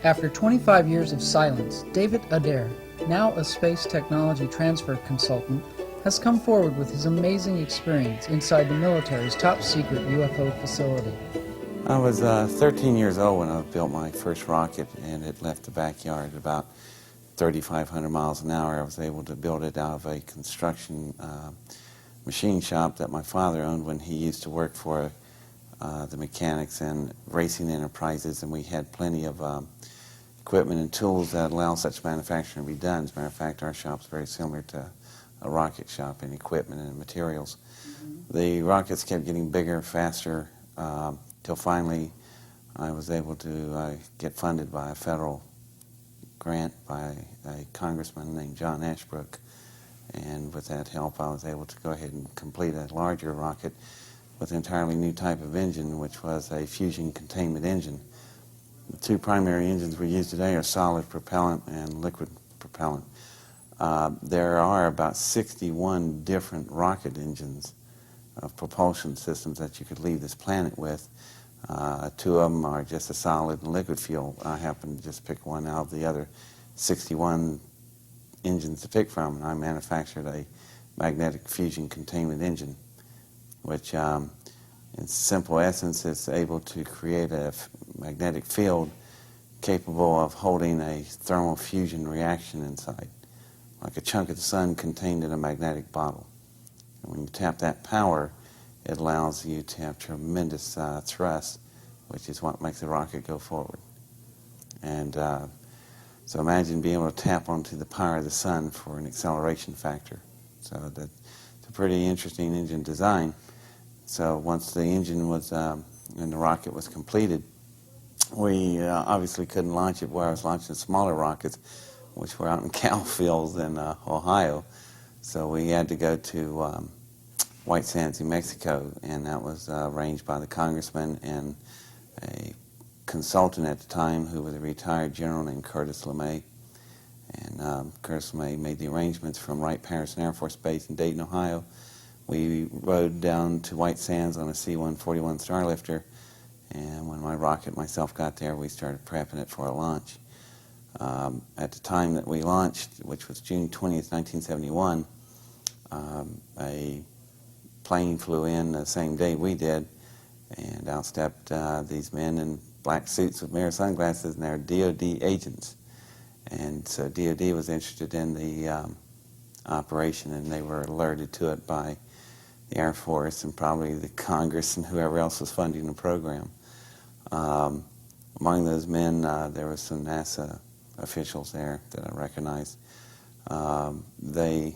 After 25 years of silence, David Adair, now a space technology transfer consultant, has come forward with his amazing experience inside the military's top-secret UFO facility. I was 13 years old when I built my first rocket, and it left the backyard at about 3,500 miles an hour. I was able to build it out of a construction machine shop that my father owned when he used to work for the mechanics and racing enterprises, and we had plenty of equipment and tools that allow such manufacturing to be done. As a matter of fact, our shop's very similar to a rocket shop in equipment and materials. The rockets kept getting bigger, faster, till finally I was able to get funded by a federal grant by a congressman named John Ashbrook. And with that help, I was able to go ahead and complete a larger rocket with an entirely new type of engine, which was a fusion containment engine. The two primary engines we use today are solid propellant and liquid propellant. There are about 61 different rocket engines of propulsion systems that you could leave this planet with. Two of them are just a solid and liquid fuel. I happen to just pick one out of the other 61 engines to pick from, and I manufactured a magnetic fusion containment engine, which in simple essence is able to create a magnetic field capable of holding a thermal fusion reaction inside, like a chunk of the sun contained in a magnetic bottle. And when you tap that power, it allows you to have tremendous thrust, which is what makes the rocket go forward. And so imagine being able to tap onto the power of the sun for an acceleration factor. So that's a pretty interesting engine design. So once the engine was and the rocket was completed, we obviously couldn't launch it where I was launching smaller rockets, which were out in cow fields in Ohio. So we had to go to White Sands, New Mexico, and that was arranged by the congressman and a consultant at the time who was a retired general named Curtis LeMay. And Curtis LeMay made the arrangements from Wright-Patterson Air Force Base in Dayton, Ohio. We rode down to White Sands on a C-141 Starlifter, and when my rocket myself got there, we started prepping it for a launch. At the time that we launched, which was June 20th, 1971, a plane flew in the same day we did, and out stepped these men in black suits with mirror sunglasses, and they're DOD agents. And so DOD was interested in the operation, and they were alerted to it by the Air Force and probably the Congress and whoever else was funding the program. Among those men, there were some NASA officials there that I recognized. They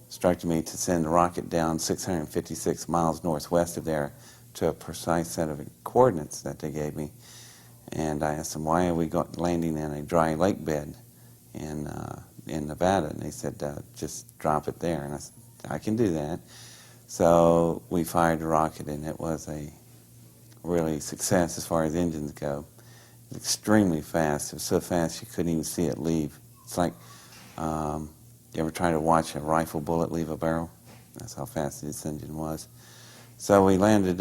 instructed me to send the rocket down 656 miles northwest of there to a precise set of coordinates that they gave me. And I asked them, why are we landing in a dry lake bed in Nevada? And they said, just drop it there. And I said, I can do that. So we fired the rocket, and it was a really success as far as engines go. It was extremely fast. It was so fast you couldn't even see it leave. It's like, you ever try to watch a rifle bullet leave a barrel? That's how fast this engine was. So we landed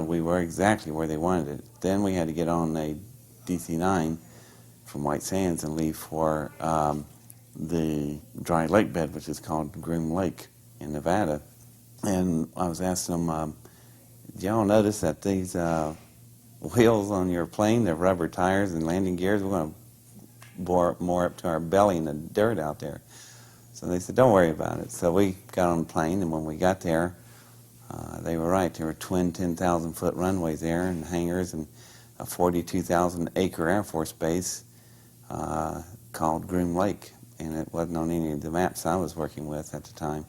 we were exactly where they wanted it. Then we had to get on a DC-9 from White Sands and leave for the dry lake bed, which is called Groom Lake in Nevada. And I was asking them, did y'all notice that these wheels on your plane, they're rubber tires and landing gears, we're going to bore more up to our belly in the dirt out there. So they said, don't worry about it. So we got on the plane, and when we got there, they were right. There were twin 10,000-foot runways there and hangars and a 42,000-acre Air Force base called Groom Lake. And it wasn't on any of the maps I was working with at the time.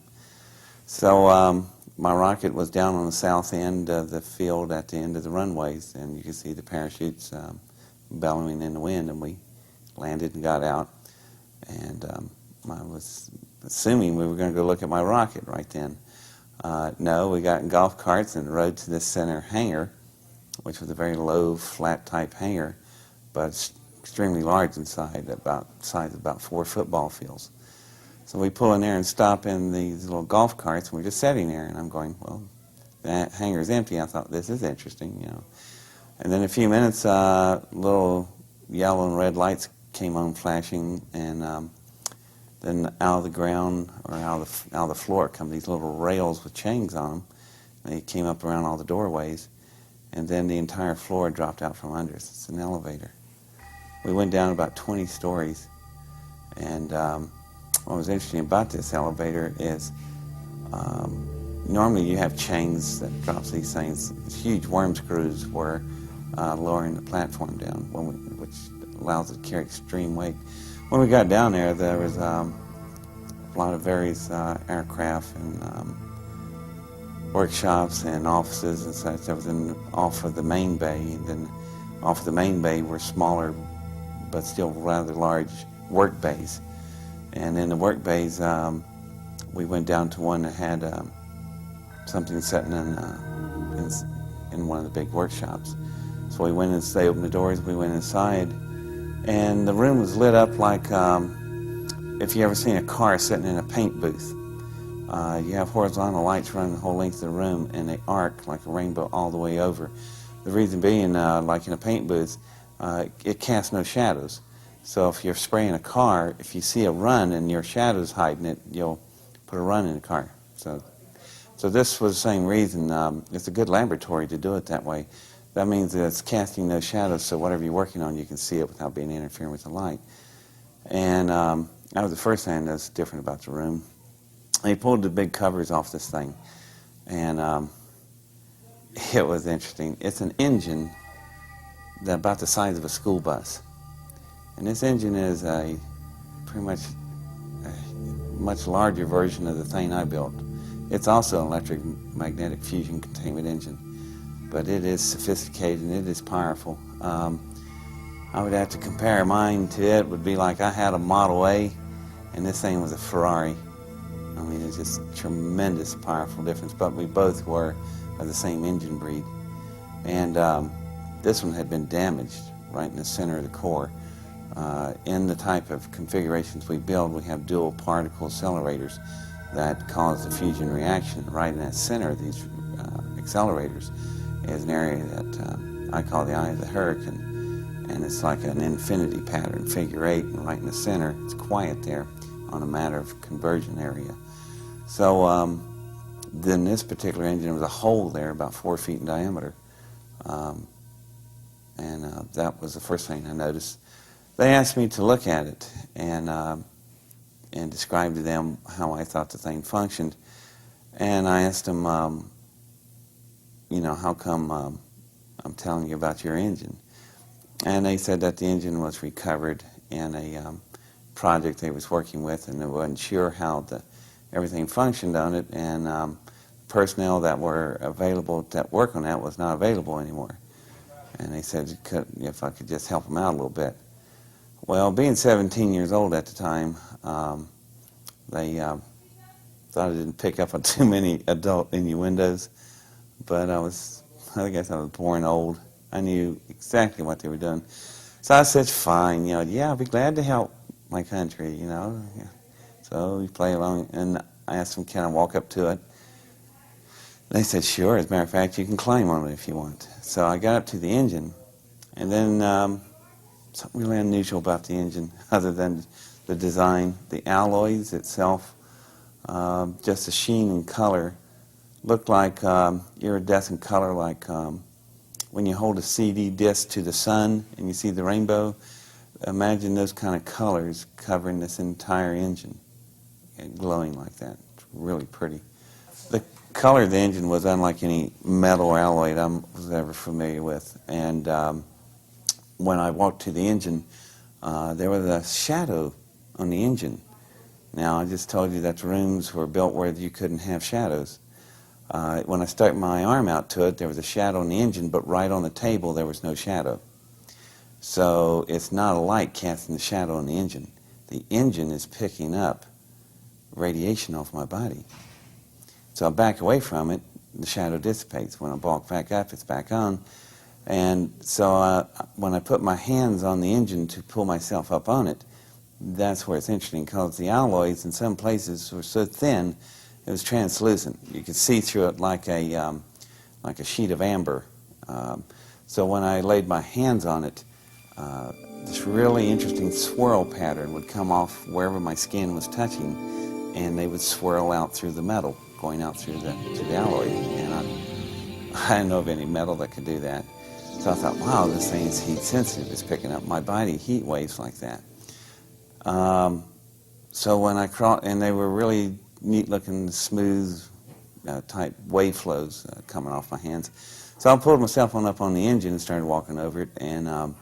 So my rocket was down on the south end of the field at the end of the runways, and you could see the parachutes bellowing in the wind, and we landed and got out. And I was assuming we were going to go look at my rocket right then. No, we got in golf carts and rode to this center hangar, which was a very low, flat-type hangar, but extremely large inside, size of about 4 football fields. So we pull in there and stop in these little golf carts, and we're just sitting there, and I'm going, well, that hangar's empty. I thought, this is interesting, you know. And then in a few minutes, little yellow and red lights came on flashing, and then out of the ground, or out of the floor, come these little rails with chains on them. They came up around all the doorways, and then the entire floor dropped out from under us. It's an elevator. We went down about 20 stories, and what was interesting about this elevator is normally you have chains that drops these things. These huge worm screws were lowering the platform down, which allows it to carry extreme weight. When we got down there, there was a lot of various aircraft and workshops and offices and such. That was off of the main bay, and then off of the main bay were smaller but still rather large work bays. And in the work bays, we went down to one that had something sitting in one of the big workshops. So we went and they opened the doors, we went inside, and the room was lit up like if you ever seen a car sitting in a paint booth. You have horizontal lights running the whole length of the room, and they arc like a rainbow all the way over. The reason being, like in a paint booth, it casts no shadows. So if you're spraying a car, if you see a run and your shadow's hiding it, you'll put a run in the car. So this was the same reason. It's a good laboratory to do it that way. That means that it's casting no shadows, so whatever you're working on, you can see it without being interfering with the light. And that was the first thing that's different about the room. They pulled the big covers off this thing, and it was interesting. It's an engine that's about the size of a school bus. And this engine is pretty much a much larger version of the thing I built. It's also an electric magnetic fusion containment engine, but it is sophisticated and it is powerful. I would have to compare mine to it. Would be like I had a Model A and this thing was a Ferrari. I mean, it's just tremendous, powerful difference, but we both were of the same engine breed. And this one had been damaged right in the center of the core. In the type of configurations we build, we have dual particle accelerators that cause the fusion reaction. Right in that center of these accelerators is an area that I call the eye of the hurricane, and it's like an infinity pattern, figure 8, and right in the center, it's quiet there on a matter of conversion area. So then this particular engine, there was a hole there about 4 feet in diameter, and that was the first thing I noticed. They asked me to look at it and describe to them how I thought the thing functioned. And I asked them, you know, how come I'm telling you about your engine? And they said that the engine was recovered in a project they was working with, and they wasn't sure how everything functioned on it, and personnel that were available that work on that was not available anymore. And they said if I could just help them out a little bit. Well, being 17 years old at the time, they thought I didn't pick up on too many adult innuendos, but I guess I was born old. I knew exactly what they were doing. So I said, fine, you know, yeah, I'll be glad to help my country, you know. Yeah. So we play along, and I asked them, can I walk up to it? They said, sure. As a matter of fact, you can climb on it if you want. So I got up to the engine, and then something really unusual about the engine, other than the design, the alloys itself, just the sheen and color, looked like iridescent color, like when you hold a CD disc to the sun and you see the rainbow. Imagine those kind of colors covering this entire engine, and glowing like that. It's really pretty. The color of the engine was unlike any metal or alloy I was ever familiar with, and when I walked to the engine, there was a shadow on the engine. Now, I just told you that the rooms were built where you couldn't have shadows. When I stuck my arm out to it, there was a shadow on the engine, but right on the table, there was no shadow. So it's not a light casting the shadow on the engine. The engine is picking up radiation off my body. So I back away from it, the shadow dissipates. When I walk back up, it's back on. And so when I put my hands on the engine to pull myself up on it, that's where it's interesting, because the alloys in some places were so thin, it was translucent. You could see through it like a sheet of amber. So when I laid my hands on it, this really interesting swirl pattern would come off wherever my skin was touching, and they would swirl out through the metal, going out through the alloy. And I didn't know of any metal that could do that. So I thought, wow, this thing is heat sensitive. It's picking up my body heat waves like that. So when I crawled, and they were really neat looking, smooth type wave flows coming off my hands. So I pulled myself on up on the engine and started walking over it, and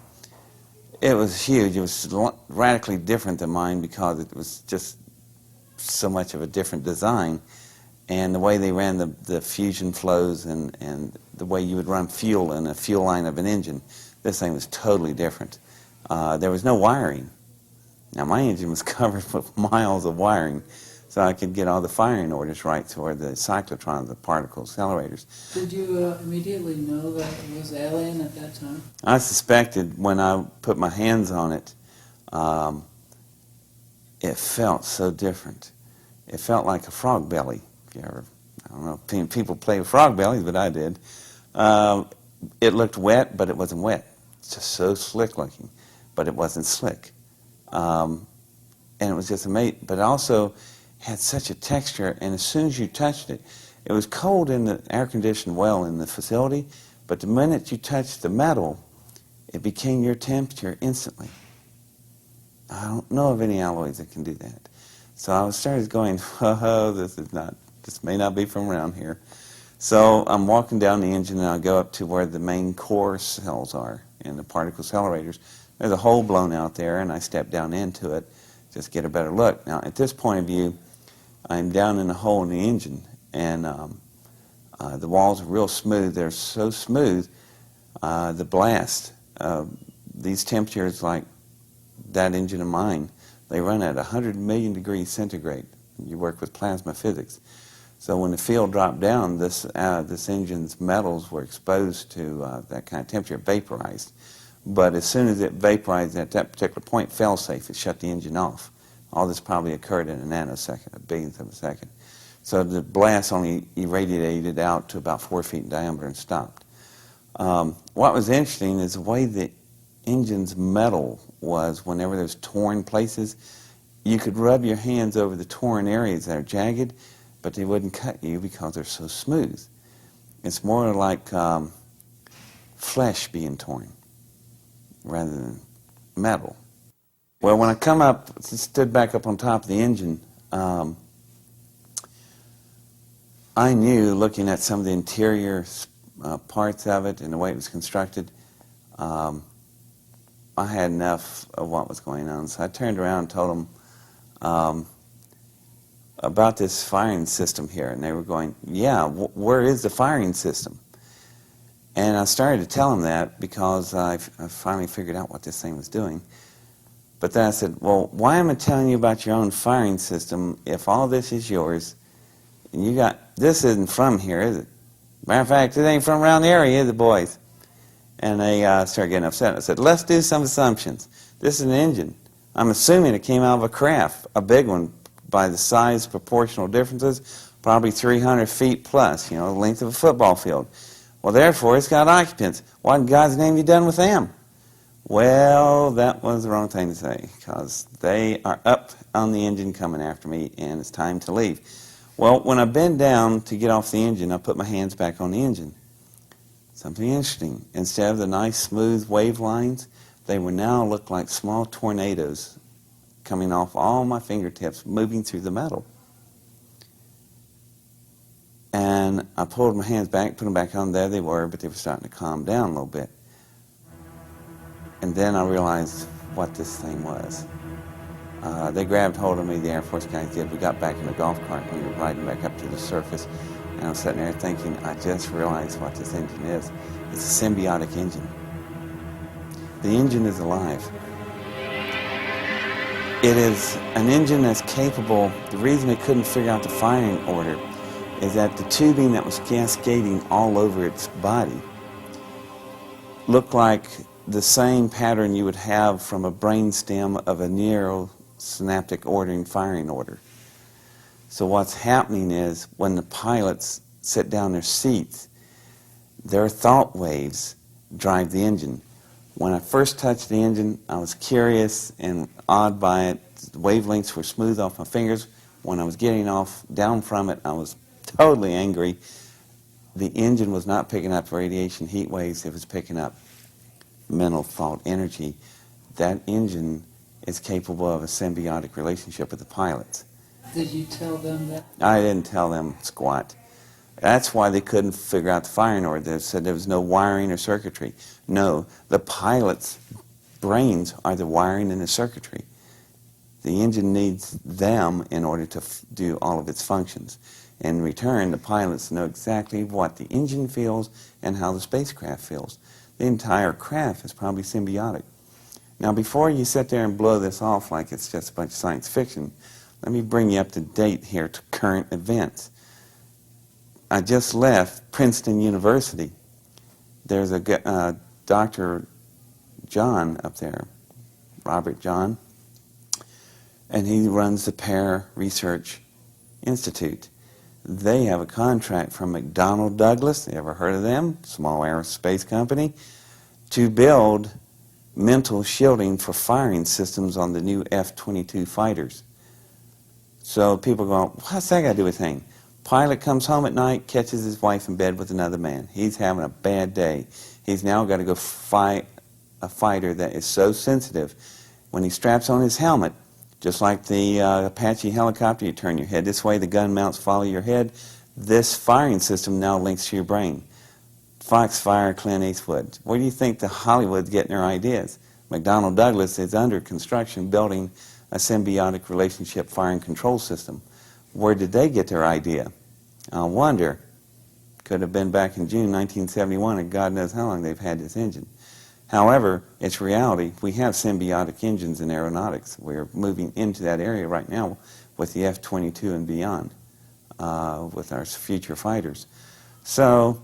it was huge. It was radically different than mine because it was just so much of a different design. And the way they ran the fusion flows and the way you would run fuel in a fuel line of an engine, this thing was totally different. There was no wiring. Now, my engine was covered with miles of wiring, so I could get all the firing orders right toward the cyclotrons, the particle accelerators. Did you immediately know that it was alien at that time? I suspected when I put my hands on it, it felt so different. It felt like a frog belly. If you ever, I don't know if people play with frog bellies, but I did. It looked wet, but it wasn't wet. It's just so slick looking, but it wasn't slick. And it was just amazing. But it also had such a texture, and as soon as you touched it, it was cold in the air-conditioned well in the facility, but the minute you touched the metal, it became your temperature instantly. I don't know of any alloys that can do that. So I started going, oh, this may not be from around here. So I'm walking down the engine, and I go up to where the main core cells are and the particle accelerators. There's a hole blown out there, and I step down into it just to get a better look. Now, at this point of view, I'm down in the hole in the engine, and the walls are real smooth. They're so smooth, the blast, these temperatures like that engine of mine, they run at 100 million degrees centigrade. You work with plasma physics. So when the field dropped down, this engine's metals were exposed to that kind of temperature, vaporized. But as soon as it vaporized at that particular point, fail-safe, it shut the engine off. All this probably occurred in a nanosecond, a billionth of a second. So the blast only irradiated out to about 4 feet in diameter and stopped. What was interesting is the way the engine's metal was whenever there's torn places. You could rub your hands over the torn areas that are jagged, but they wouldn't cut you because they're so smooth. It's more like flesh being torn rather than metal. Well, when I come up, stood back up on top of the engine, I knew, looking at some of the interior parts of it and the way it was constructed, I had enough of what was going on. So I turned around and told them about this firing system here. And they were going, yeah, where is the firing system? And I started to tell them that because I finally figured out what this thing was doing. But then I said, well, why am I telling you about your own firing system if all this is yours and you got, this isn't from here, is it? Matter of fact, it ain't from around the area, is it, boys? And they started getting upset. I said, let's do some assumptions. This is an engine. I'm assuming it came out of a craft, a big one, by the size proportional differences, probably 300 feet plus, the length of a football field. Well, therefore, it's got occupants. What in God's name have you done with them? Well, that was the wrong thing to say, because they are up on the engine coming after me, and it's time to leave. Well, when I bend down to get off the engine, I put my hands back on the engine. Something interesting. Instead of the nice, smooth wave lines, they would now look like small tornadoes coming off all my fingertips, moving through the metal. And I pulled my hands back, put them back on. There they were, but they were starting to calm down a little bit. And then I realized what this thing was. They grabbed hold of me, the Air Force guys did. We got back in the golf cart and we were riding back up to the surface. And I was sitting there thinking, I just realized what this engine is. It's a symbiotic engine. The engine is alive. It is an engine that's capable. The reason they couldn't figure out the firing order is that the tubing that was cascading all over its body looked like the same pattern you would have from a brainstem of a neurosynaptic ordering firing order. So what's happening is when the pilots sit down in their seats, their thought waves drive the engine. When I first touched the engine, I was curious and awed by it. The wavelengths were smooth off my fingers. When I was getting down from it, I was totally angry. The engine was not picking up radiation heat waves, it was picking up mental fault energy. That engine is capable of a symbiotic relationship with the pilots. Did you tell them that? I didn't tell them squat. That's why they couldn't figure out the firing order. They said there was no wiring or circuitry. No, the pilots' brains are the wiring and the circuitry. The engine needs them in order to do all of its functions. In return, the pilots know exactly what the engine feels and how the spacecraft feels. The entire craft is probably symbiotic. Now, before you sit there and blow this off like it's just a bunch of science fiction, let me bring you up to date here to current events. I just left Princeton University. There's a Dr. John up there, Robert John, and he runs the Pear Research Institute. They have a contract from McDonnell Douglas, you ever heard of them? Small aerospace company, to build mental shielding for firing systems on the new F-22 fighters. So people go, what's that got to do with anything? Pilot comes home at night, catches his wife in bed with another man. He's having a bad day. He's now got to go fight a fighter that is so sensitive. When he straps on his helmet, just like the Apache helicopter, you turn your head this way, the gun mounts follow your head. This firing system now links to your brain. Foxfire, Clint Eastwood. Where do you think the Hollywood's getting their ideas? McDonnell Douglas is under construction building a symbiotic relationship firing control system. Where did they get their idea? I wonder. Could have been back in June 1971, and God knows how long they've had this engine. However, it's reality. We have symbiotic engines in aeronautics. We're moving into that area right now with the F-22 and beyond, with our future fighters. So,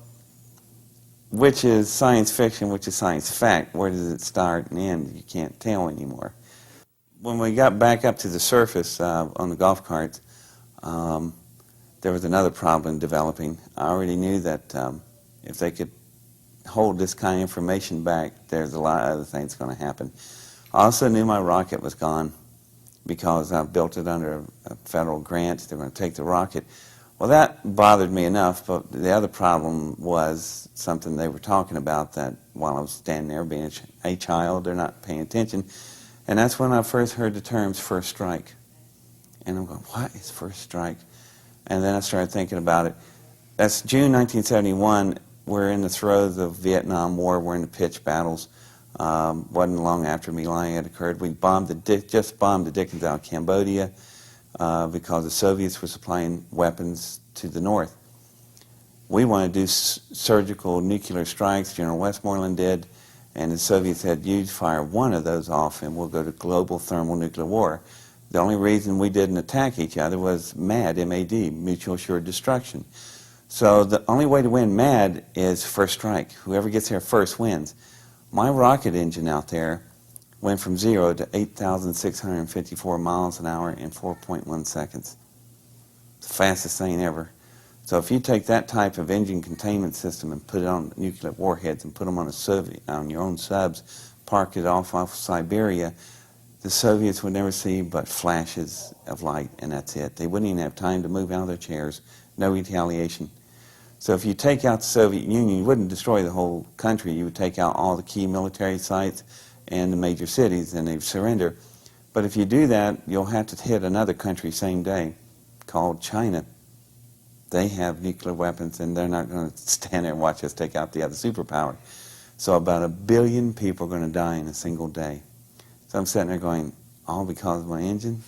which is science fiction, which is science fact? Where does it start and end? You can't tell anymore. When we got back up to the surface on the golf carts, there was another problem developing. I already knew that if they could hold this kind of information back, there's a lot of other things going to happen. I also knew my rocket was gone because I built it under a federal grant. They were going to take the rocket. Well, that bothered me enough, but the other problem was something they were talking about that while I was standing there being a child, they're not paying attention. And that's when I first heard the terms first strike. And I'm going, what is first strike? And then I started thinking about it. That's June 1971. We're in the throes of Vietnam War. We're in the pitched battles. Wasn't long after My Lai had occurred. We just bombed the Dickens out of Cambodia because the Soviets were supplying weapons to the north. We wanted to do surgical nuclear strikes. General Westmoreland did. And the Soviets said, you fire one of those off and we'll go to global thermonuclear war. The only reason we didn't attack each other was MAD, M-A-D, mutual assured destruction. So the only way to win MAD is first strike. Whoever gets there first wins. My rocket engine out there went from 0 to 8,654 miles an hour in 4.1 seconds. It's the fastest thing ever. So if you take that type of engine containment system and put it on nuclear warheads and put them on your own subs, park it off Siberia, the Soviets would never see but flashes of light, and that's it. They wouldn't even have time to move out of their chairs. No retaliation. So if you take out the Soviet Union, you wouldn't destroy the whole country. You would take out all the key military sites and the major cities, and they'd surrender. But if you do that, you'll have to hit another country same day called China. They have nuclear weapons, and they're not going to stand there and watch us take out the other superpower. So about 1 billion people are going to die in a single day. So I'm sitting there going, all because of my engine?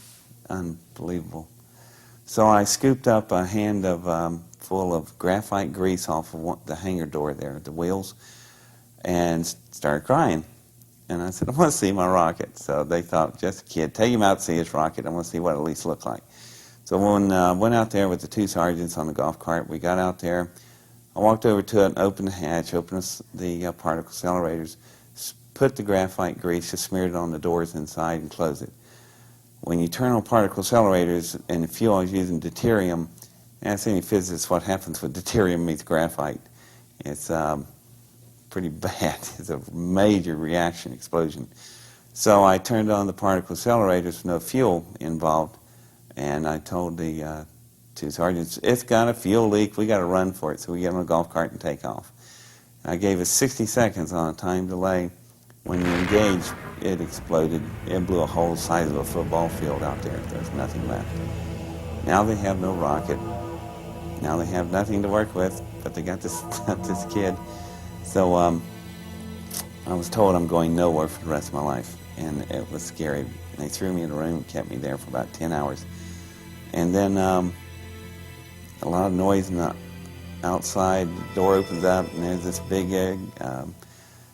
Unbelievable. So I scooped up a hand full of graphite grease off of the hangar door there at the wheels and started crying. And I said, I want to see my rocket. So they thought, just a kid, take him out to see his rocket. I want to see what it at least looked like. So when I went out there with the 2 sergeants on the golf cart, we got out there. I walked over to it and opened the hatch, opened the particle accelerators, put the graphite grease, just smeared it on the doors inside and closed it. When you turn on particle accelerators and the fuel is using deuterium, ask any physicist what happens with deuterium meets graphite. It's pretty bad. It's a major reaction explosion. So I turned on the particle accelerators with no fuel involved, and I told the two sergeants, it's got a fuel leak, we got to run for it. So we get on a golf cart and take off. I gave us 60 seconds on a time delay. When you engaged, it exploded. It blew a hole the size of a football field out there. There's nothing left. Now they have no rocket. Now they have nothing to work with, but they got this, this kid. So I was told I'm going nowhere for the rest of my life, and it was scary. And they threw me in a room and kept me there for about 10 hours. And then a lot of noise in the outside. The door opens up, and there's this big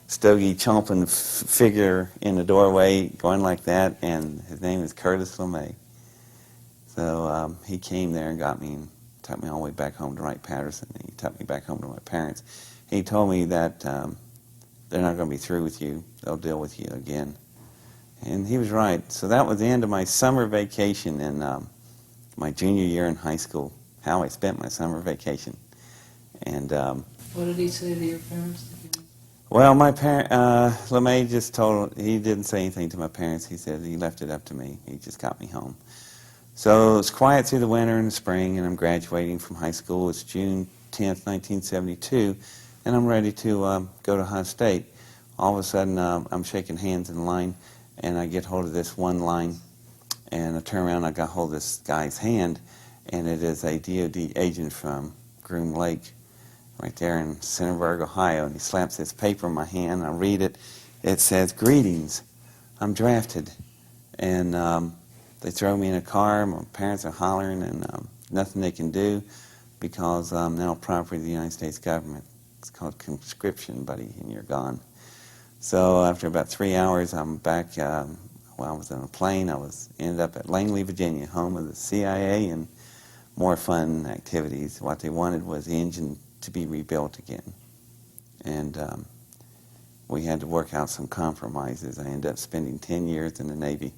stogie chomping figure in the doorway going like that, and his name is Curtis LeMay. So he came there and got me and took me all the way back home to Wright-Patterson. He took me back home to my parents. He told me that they're not going to be through with you. They'll deal with you again. And he was right. So that was the end of my summer vacation in my junior year in high school, how I spent my summer vacation. And what did he say to your parents? well, my parent, LeMay just told, he didn't say anything to my parents. He said he left it up to me. He just got me home. So it was quiet through the winter and the spring, and I'm graduating from high school. It's June 10th, 1972, and I'm ready to go to Ohio State. All of a sudden, I'm shaking hands in line, and I get hold of this one line, and I turn around, I got hold of this guy's hand, and it is a DOD agent from Groom Lake, right there in Centerburg, Ohio, and he slaps this paper in my hand. I read it. It says, "Greetings, I'm drafted." And they throw me in a car. My parents are hollering, and nothing they can do because I'm now property of the United States government. It's called conscription, buddy, and you're gone. So after about 3 hours, I'm back. Well, I was on a plane. I ended up at Langley, Virginia, home of the CIA and more fun activities. What they wanted was the engine to be rebuilt again. And we had to work out some compromises. I ended up spending 10 years in the Navy.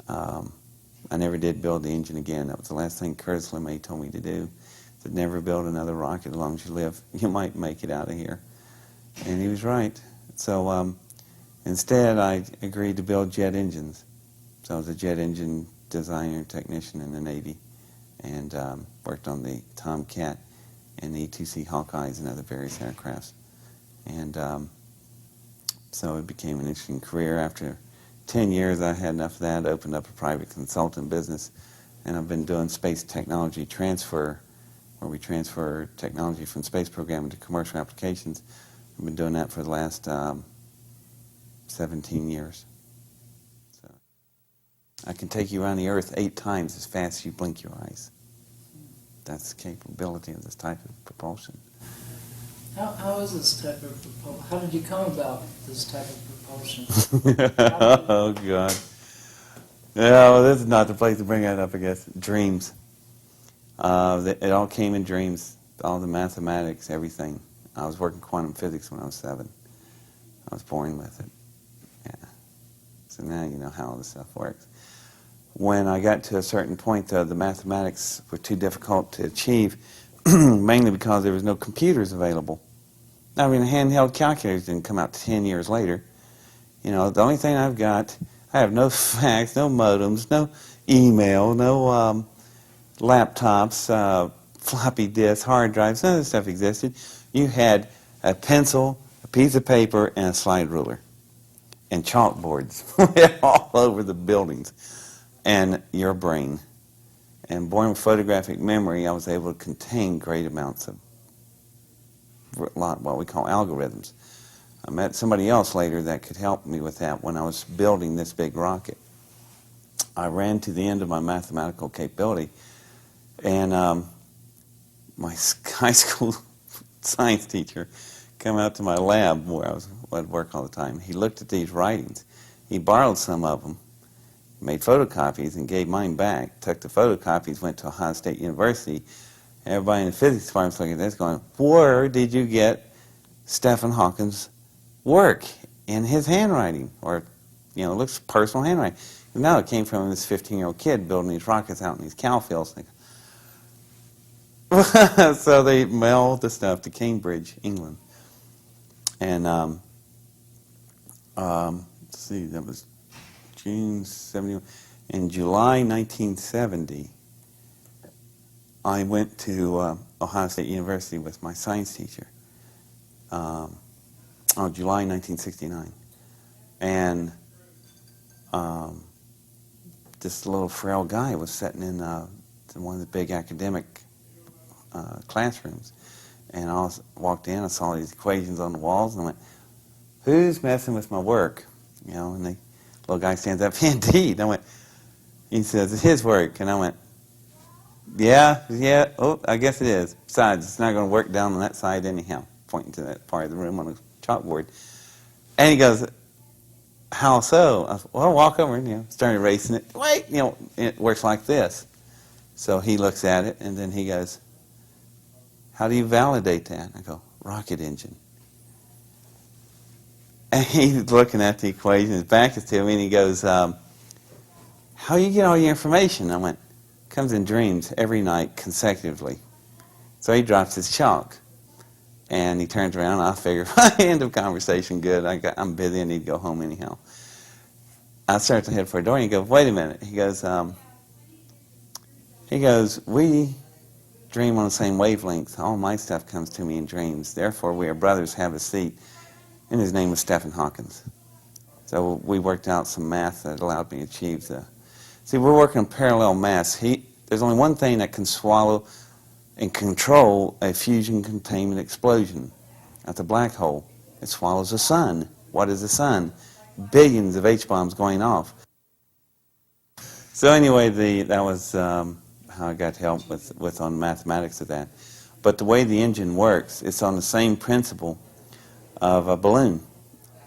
I never did build the engine again. That was the last thing Curtis LeMay told me to do. He said, never build another rocket as long as you live. You might make it out of here. And he was right. So instead, I agreed to build jet engines. So I was a jet engine designer and technician in the Navy, and worked on the Tomcat and the E-2C Hawkeyes and other various aircrafts. And so it became an interesting career. After 10 years, I had enough of that, opened up a private consultant business, and I've been doing space technology transfer, where we transfer technology from space programming to commercial applications. I've been doing that for the last 17 years. So I can take you around the Earth 8 times as fast as you blink your eyes. That's the capability of this type of propulsion. How is this type of propulsion? How did you come about this type of propulsion? Oh, God. Yeah, well, this is not the place to bring that up, I guess. Dreams. It all came in dreams, all the mathematics, everything. I was working quantum physics when I was 7. I was born with it. Yeah. So now you know how all this stuff works. When I got to a certain point, though, the mathematics were too difficult to achieve, mainly because there was no computers available. I mean, handheld calculators didn't come out 10 years later. You know, the only thing I've got, I have no fax, no modems, no email, no laptops, floppy disks, hard drives, none of this stuff existed. You had a pencil, a piece of paper, and a slide ruler, and chalkboards all over the buildings, and your brain. And born with photographic memory, I was able to contain great amounts of what we call algorithms. I met somebody else later that could help me with that when I was building this big rocket. I ran to the end of my mathematical capability, and my high school science teacher came out to my lab where I'd work all the time. He looked at these writings. He borrowed some of them, made photocopies, and gave mine back. Took the photocopies, went to Ohio State University. Everybody in the physics department's looking at this going, where did you get Stephen Hawking's work in his handwriting? Or, you know, it looks personal handwriting. No, it came from this 15-year-old kid building these rockets out in these cow fields. So they mailed the stuff to Cambridge, England. And let's see, that was June 71. In July 1970, I went to Ohio State University with my science teacher. July 1969. And this little frail guy was sitting in one of the big academic classrooms. And I walked in, I saw these equations on the walls, and I went, "Who's messing with my work?" You know, and the little guy stands up, "Indeed." I went, he says, "It's his work." And I went, yeah, oh, I guess it is. Besides, it's not going to work down on that side anyhow, pointing to that part of the room on the chalkboard. And he goes, "How so?" I said, "Well, I'll walk over and, start erasing it." "Wait, it works like this." So he looks at it, and then he goes, "How do you validate that?" I go, "Rocket engine." And he's looking at the equation, his back is to me, and he goes, "How do you get all your information?" I went, "Comes in dreams every night consecutively." So he drops his chalk, and he turns around, and I figure, end of conversation, good, I'm busy, I need to go home anyhow. I start to head for a door, and he goes, "Wait a minute." He goes, "We dream on the same wavelength. All my stuff comes to me in dreams. Therefore, we are brothers, have a seat." And his name was Stephen Hawkins. So we worked out some math that allowed me to achieve the... See, we're working on parallel mass. There's only one thing that can swallow and control a fusion containment explosion. That's a black hole. It swallows the sun. What is the sun? Billions of H-bombs going off. So anyway, that was how I got help with on mathematics of that. But the way the engine works, it's on the same principle of a balloon.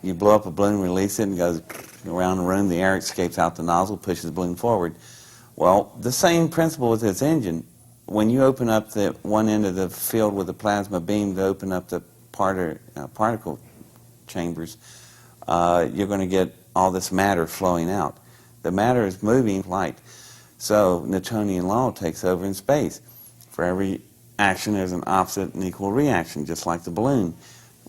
You blow up a balloon, release it, and it goes around the room. The air escapes out the nozzle, pushes the balloon forward. Well, the same principle with this engine. When you open up the one end of the field with a plasma beam to open up the particle chambers, you're going to get all this matter flowing out. The matter is moving light. So Newtonian law takes over in space. For every action, there's an opposite and equal reaction, just like the balloon.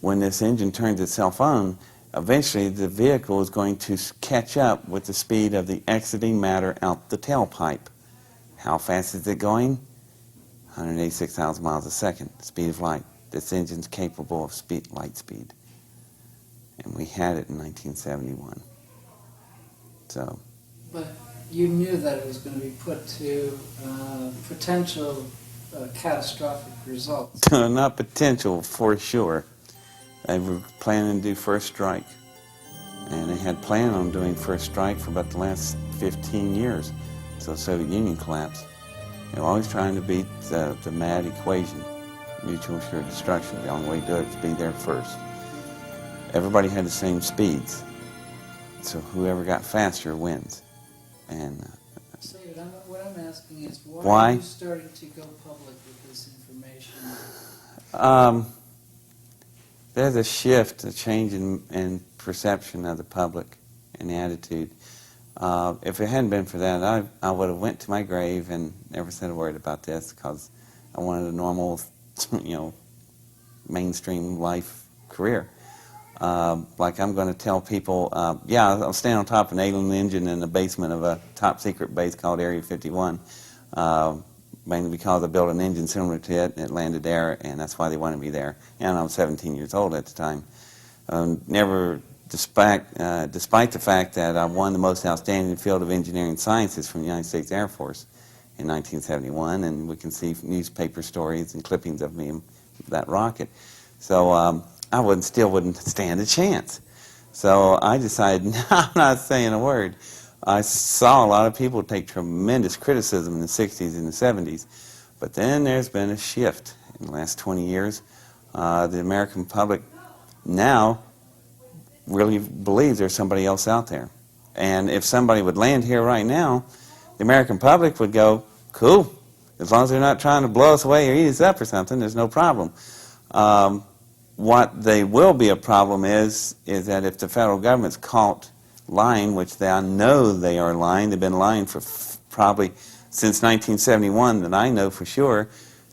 When this engine turns itself on, eventually the vehicle is going to catch up with the speed of the exiting matter out the tailpipe. How fast is it going? 186,000 miles a second, speed of light. This engine's capable of light speed. And we had it in 1971. So. But you knew that it was going to be put to potential catastrophic results. Not potential, for sure. They were planning to do first strike. And they had planned on doing first strike for about the last 15 years until the Soviet Union collapsed. They were always trying to beat the mad equation, mutual assured destruction. The only way to do it is to be there first. Everybody had the same speeds, so whoever got faster wins. And so what I'm asking is, why are you starting to go public with this information? There's a shift, a change in perception of the public and the attitude. If it hadn't been for that, I would have went to my grave and never said a word about this, because I wanted a normal, mainstream life career. Like I'm going to tell people, I'll stand on top of an alien engine in the basement of a top secret base called Area 51, mainly because I built an engine similar to it, and it landed there, and that's why they wanted me there. And I was 17 years old at the time. Despite the fact that I won the most outstanding field of engineering sciences from the United States Air Force in 1971, and we can see newspaper stories and clippings of me in that rocket. So I still wouldn't stand a chance. So I decided, no, I'm not saying a word. I saw a lot of people take tremendous criticism in the 60s and the 70s, but then there's been a shift in the last 20 years. The American public now really believes there's somebody else out there. And if somebody would land here right now, the American public would go, cool, as long as they're not trying to blow us away or eat us up or something, there's no problem. What they will be a problem is that if the federal government's caught lying, which I know they are lying, they've been lying for probably since 1971 that I know for sure,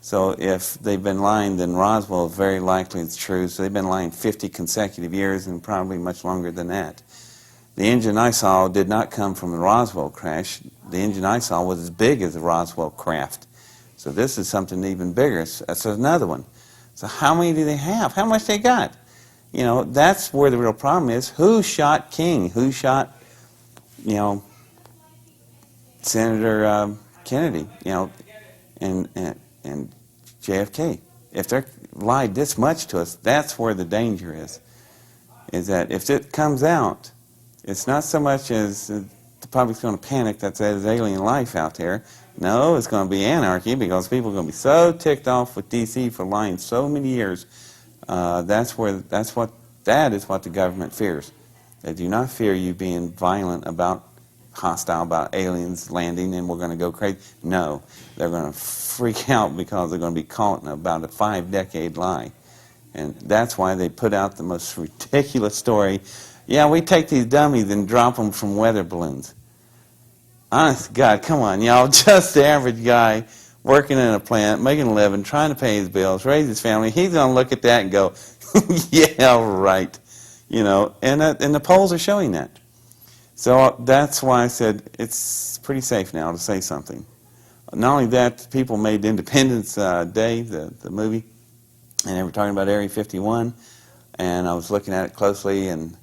So if they've been lying, then Roswell is very likely it's true. So they've been lying 50 consecutive years and probably much longer than that. The engine I saw did not come from the Roswell crash. The engine I saw was as big as the Roswell craft. So this is something even bigger. So that's another one. So how many do they have? How much they got? You know, that's where the real problem is. Who shot King? Who shot, you know, Senator Kennedy? You know, and JFK. If they're lied this much to us, that's where the danger is. Is that if it comes out, it's not so much as the public's going to panic that there's alien life out there. No, it's going to be anarchy because people are going to be so ticked off with D.C. for lying so many years. That is what the government fears. They do not fear you being violent hostile about aliens landing and we're going to go crazy. No, they're going to freak out because they're going to be caught in about a 5-decade lie. And that's why they put out the most ridiculous story. Yeah, we take these dummies and drop them from weather balloons. Honest to God, come on, y'all. Just the average guy working in a plant, making a living, trying to pay his bills, raise his family, he's going to look at that and go, yeah, right. You know, and the polls are showing that. So that's why I said it's pretty safe now to say something. Not only that, people made Independence Day, the movie, and they were talking about Area 51, and I was looking at it closely, and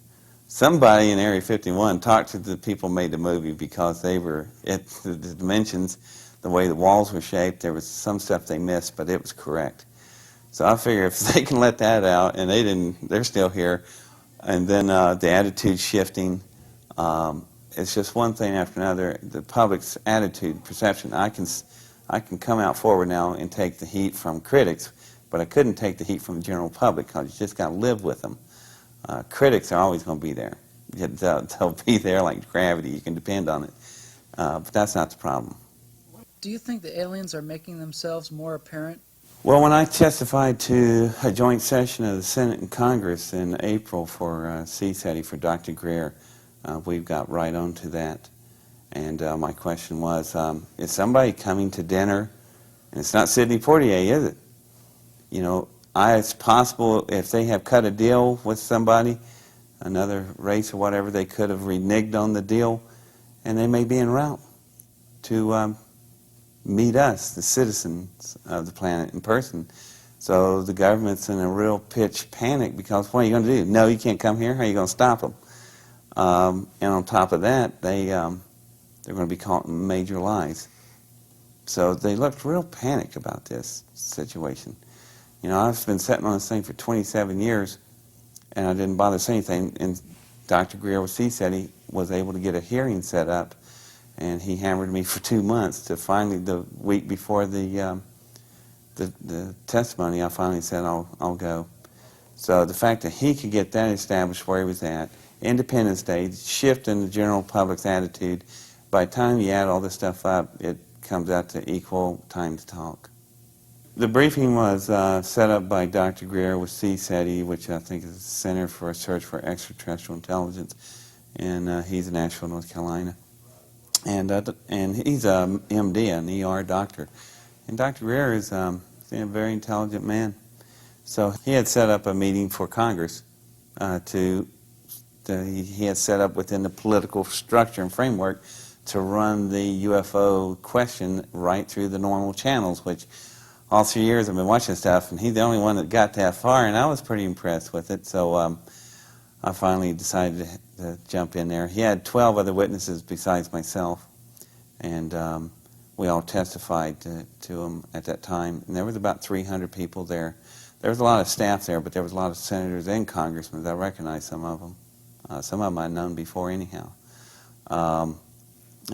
somebody in Area 51 talked to the people who made the movie because they were, the dimensions, the way the walls were shaped, there was some stuff they missed, but it was correct. So I figure if they can let that out, and they're still here, and then the attitude shifting, it's just one thing after another. The public's attitude, perception. I can come out forward now and take the heat from critics, but I couldn't take the heat from the general public because you just got to live with them. Critics are always going to be there. They'll be there like gravity. You can depend on it. But that's not the problem. Do you think the aliens are making themselves more apparent? Well, when I testified to a joint session of the Senate and Congress in April for CSETI for Dr. Greer, we got right on to that. And my question was, is somebody coming to dinner? And it's not Sidney Poitier, is it? You know, it's possible if they have cut a deal with somebody, another race or whatever, they could have reneged on the deal, and they may be en route to meet us, the citizens of the planet, in person. So the government's in a real pitch panic because what are you going to do? No, you can't come here. How are you going to stop them? And on top of that, they're going to be caught in major lies. So they looked real panicked about this situation. You know, I've been sitting on this thing for 27 years, and I didn't bother saying anything. And Dr. Greer with CSETI was able to get a hearing set up, and he hammered me for 2 months to finally, the week before the testimony, I finally said, I'll go. So the fact that he could get that established where he was at, Independence Day, shift in the general public's attitude, by the time you add all this stuff up, it comes out to equal time to talk. The briefing was set up by Dr. Greer with CSETI, which I think is the Center for Search for Extraterrestrial Intelligence, and he's in Asheville, North Carolina. And he's a MD, an ER doctor. And Dr. Greer is a very intelligent man. So he had set up a meeting for Congress he had set up within the political structure and framework to run the UFO question right through the normal channels, which all 3 years I've been watching stuff, and he's the only one that got that far, and I was pretty impressed with it. So I finally decided to jump in there. He had 12 other witnesses besides myself, and we all testified to him at that time. And there was about 300 people there. There was a lot of staff there, but there was a lot of senators and congressmen. I recognized some of them. Some of them I'd known before anyhow. And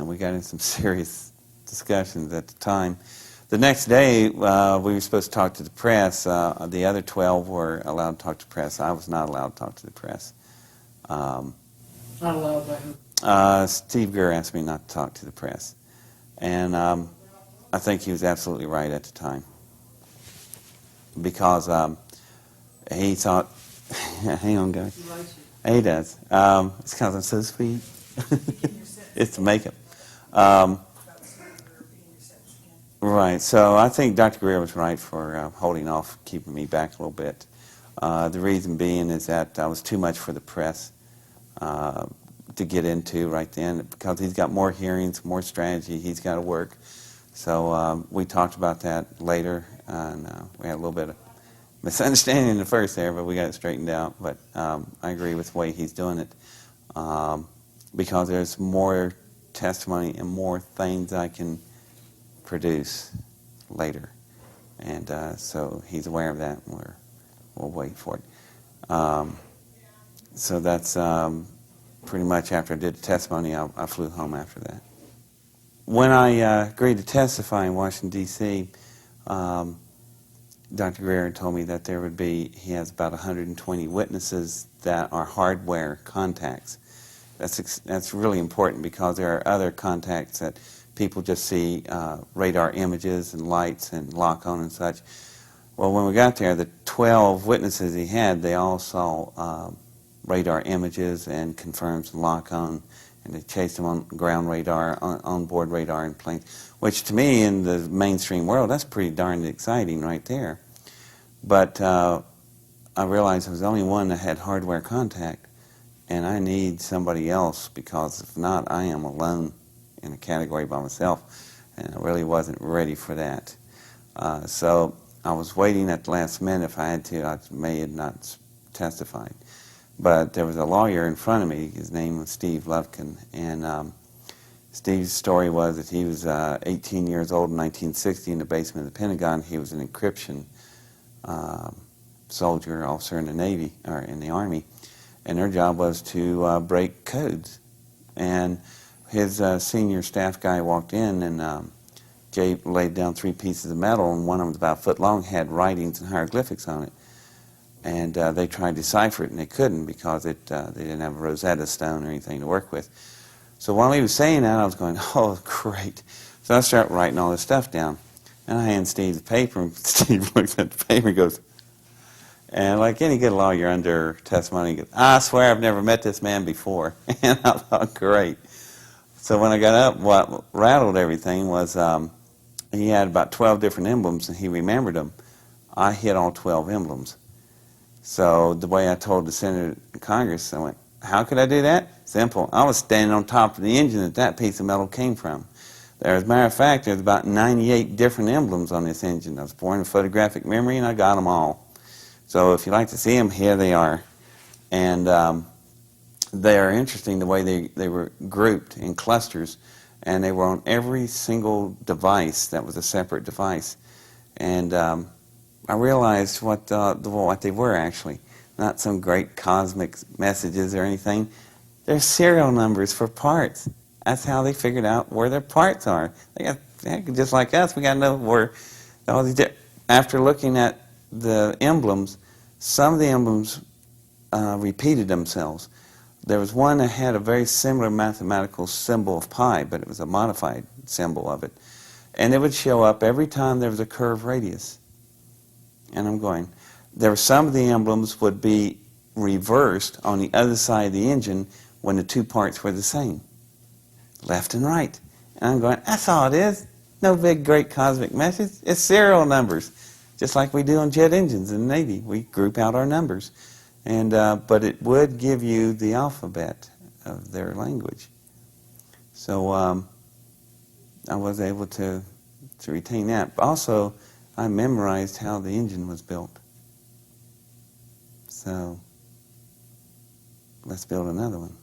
we got in some serious discussions at the time. The next day, we were supposed to talk to the press. The other 12 were allowed to talk to the press. I was not allowed to talk to the press. Not allowed by who? Steve Greer asked me not to talk to the press. And I think he was absolutely right at the time. Because he thought, hang on, guys. He likes you. He does. It's because I'm so sweet. It's the makeup. Right. So I think Dr. Greer was right for holding off, keeping me back a little bit. The reason being is that I was too much for the press to get into right then, because he's got more hearings, more strategy he's got to work. So we talked about that later, and we had a little bit of misunderstanding in the first there, but we got it straightened out. But I agree with the way he's doing it, because there's more testimony and more things I can produce later. And so he's aware of that, and we'll wait for it. So that's pretty much after I did the testimony, I flew home after that. When I agreed to testify in Washington, D.C., Dr. Greer told me that he has about 120 witnesses that are hardware contacts. That's really important, because there are other contacts that people just see radar images and lights and lock on and such. Well, when we got there, the 12 witnesses he had, they all saw radar images and confirms and lock on, and they chased them on ground radar, on-board radar in planes, which to me in the mainstream world, that's pretty darn exciting right there. But I realized I was the only one that had hardware contact, and I need somebody else, because if not, I am alone in a category by myself, and I really wasn't ready for that. So I was waiting at the last minute. If I had to, I may have not testified. But there was a lawyer in front of me. His name was Steve Lufkin, and Steve's story was that he was 18 years old in 1960 in the basement of the Pentagon. He was an encryption soldier, officer in the Navy, or in the Army, and their job was to break codes. And his senior staff guy walked in, and Jay laid down 3 pieces of metal, and one of them was about a foot long, had writings and hieroglyphics on it. And they tried to decipher it, and they couldn't, because they didn't have a Rosetta Stone or anything to work with. So while he was saying that, I was going, oh, great. So I start writing all this stuff down. And I hand Steve the paper, and Steve looks at the paper and goes, and like any good lawyer under testimony, he goes, I swear I've never met this man before. And I thought, great. So when I got up, what rattled everything was he had about 12 different emblems, and he remembered them. I hit all 12 emblems. So the way I told the Senator in Congress, I went, how could I do that? Simple. I was standing on top of the engine that piece of metal came from. As a matter of fact, there's about 98 different emblems on this engine. I was born in photographic memory, and I got them all. So if you'd like to see them, here they are. And they are interesting the way they were grouped in clusters, and they were on every single device that was a separate device. And I realized what they were actually. Not some great cosmic messages or anything. They're serial numbers for parts. That's how they figured out where their parts are. Just like us, we got to know where all these. After looking at the emblems, some of the emblems repeated themselves. There was one that had a very similar mathematical symbol of pi, but it was a modified symbol of it. And it would show up every time there was a curved radius. And I'm going, some of the emblems would be reversed on the other side of the engine when the 2 parts were the same, left and right. And I'm going, that's all it is. No big, great cosmic message. It's serial numbers, just like we do on jet engines in the Navy. We group out our numbers. And but it would give you the alphabet of their language. So I was able to retain that. But also, I memorized how the engine was built. So let's build another one.